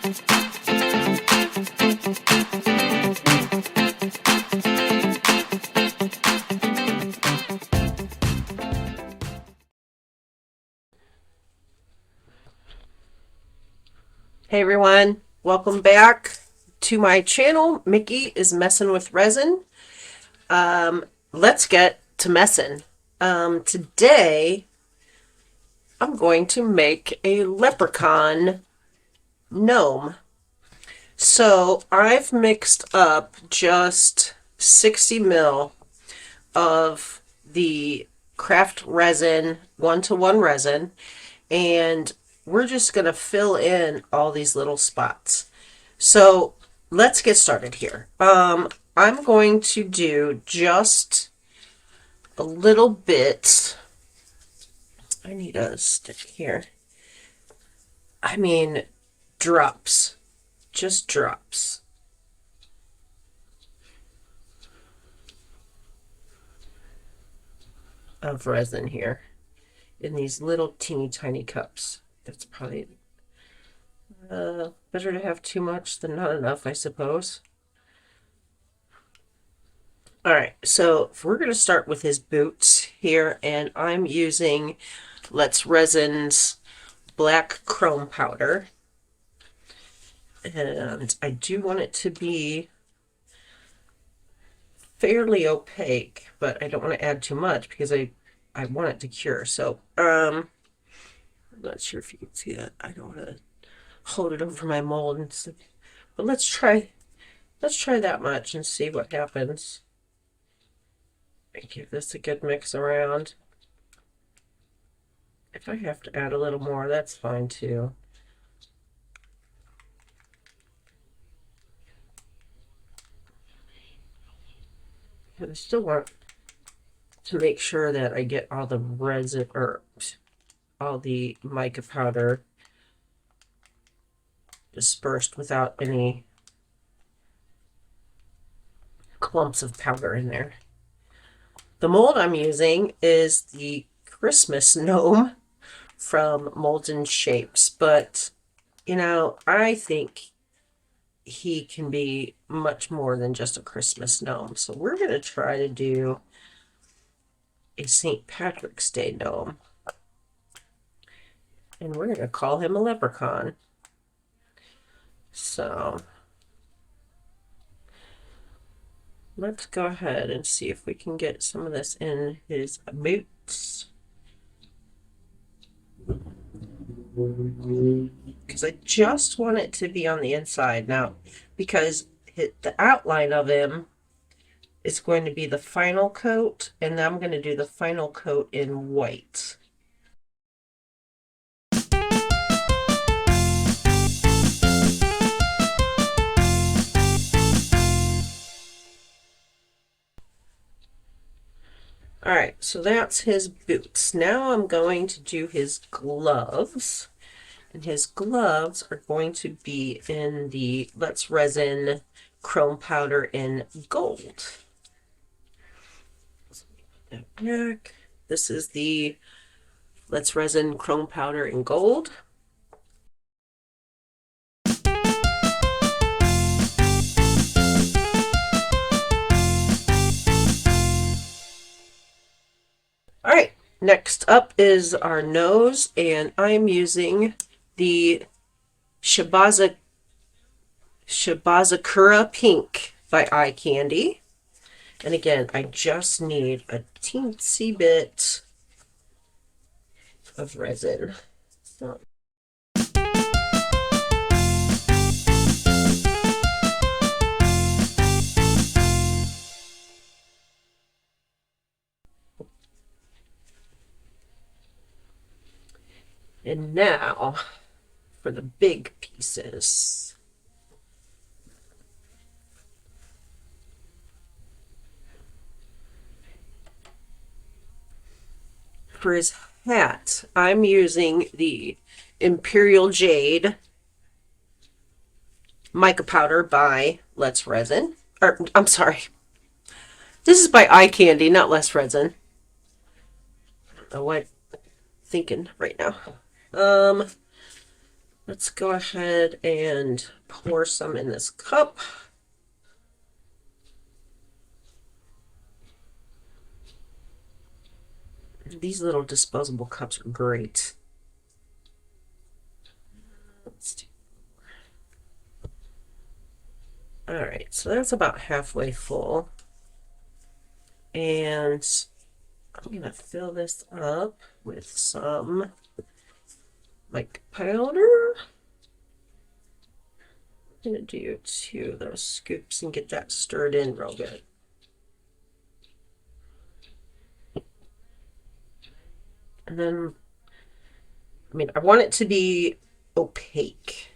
Hey everyone, welcome back to my channel. Mickey is messing with resin. Let's get to messing. Today I'm going to make a leprechaun gnome. So I've mixed up just 60 ml of the craft resin, 1-to-1 resin, and we're just going to fill in all these little spots. So let's get started here. I'm going to do just a little bit. I need a stick here. I mean, drops. Just drops. Of resin here in these little teeny tiny cups. That's probably better to have too much than not enough, I suppose. All right, so we're going to start with his boots here, and I'm using Let's Resin's black chrome powder. And I do want it to be fairly opaque, but I don't want to add too much because I want it to cure. So, I'm not sure if you can see that. I don't want to hold it over my mold and stuff. But let's try that much and see what happens. And give this a good mix around. If I have to add a little more, that's fine too. I still want to make sure that I get all the resin or all the mica powder dispersed without any clumps of powder in there. The mold I'm using is the Christmas gnome from Molten Shapes, but you know, I think he can be much more than just a Christmas gnome. So we're going to try to do a St. Patrick's Day gnome. And we're going to call him a leprechaun. So let's go ahead and see if we can get some of this in his boots. Because I just want it to be on the inside now, because the outline of him is going to be the final coat, and I'm going to do the final coat in white. All right, so that's his boots. Now I'm going to do his gloves. And his gloves are going to be in the Let's Resin chrome powder in gold. This is the Let's Resin chrome powder in gold. All right, next up is our nose, and I'm using the Shibazakura Pink by Eye Candy. And again, I just need a teensy bit of resin. So. And now for the big pieces. For his hat, I'm using the Imperial Jade mica powder by Let's Resin. Or, I'm sorry. This is by Eye Candy, not Let's Resin. I don't know what I'm thinking right now. Let's go ahead and pour some in this cup. These little disposable cups are great. Let's do. All right, so that's about halfway full. And I'm gonna fill this up with some mica powder. I'm gonna do 2 of those scoops and get that stirred in real good. And then, I mean, I want it to be opaque.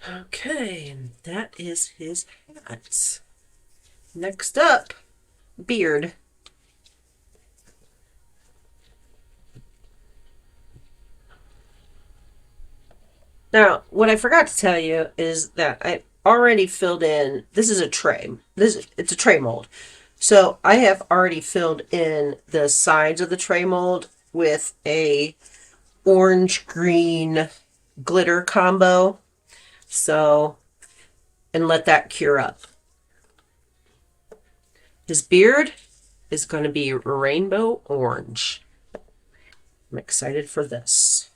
Okay, and that is his hat. Next up, beard. Now, what I forgot to tell you is that I already filled in, this is a tray. It's a tray mold. So I have already filled in the sides of the tray mold with a orange green glitter combo. So, and let that cure up. His beard is going to be rainbow orange. I'm excited for this.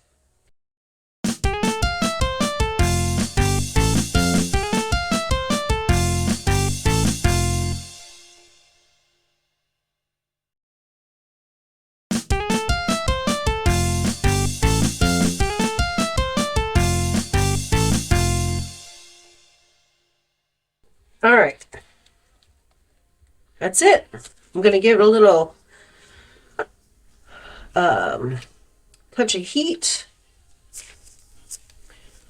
All right. That's it. I'm going to give it a little touch of heat.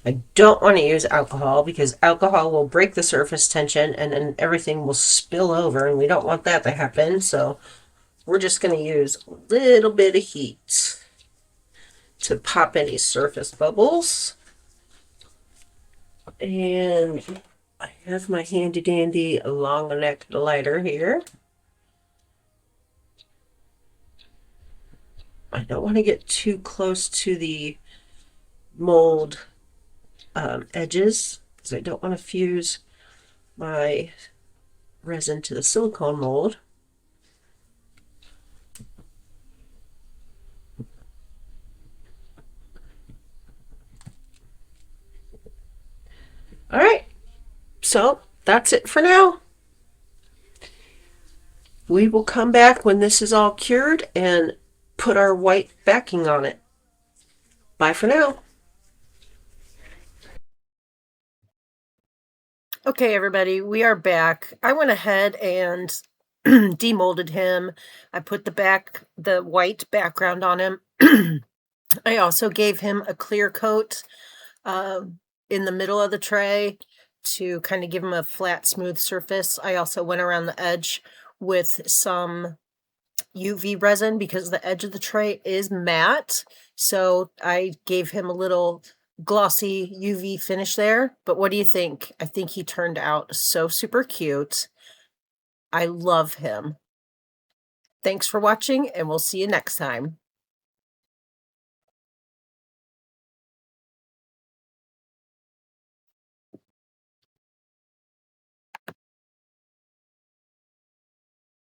I don't want to use alcohol because alcohol will break the surface tension and then everything will spill over, and we don't want that to happen. So we're just going to use a little bit of heat to pop any surface bubbles. And I have my handy dandy long neck lighter here. I don't want to get too close to the mold edges because I don't want to fuse my resin to the silicone mold. All right, so that's it for now. We will come back when this is all cured and put our white backing on it. Bye for now. Okay, everybody, we are back. I went ahead and demolded him. I put the white background on him. I also gave him a clear coat in the middle of the tray to kind of give him a flat, smooth surface. I also went around the edge with some UV resin because the edge of the tray is matte. So I gave him a little glossy UV finish there. But what do you think? I think he turned out so super cute. I love him. Thanks for watching, and we'll see you next time.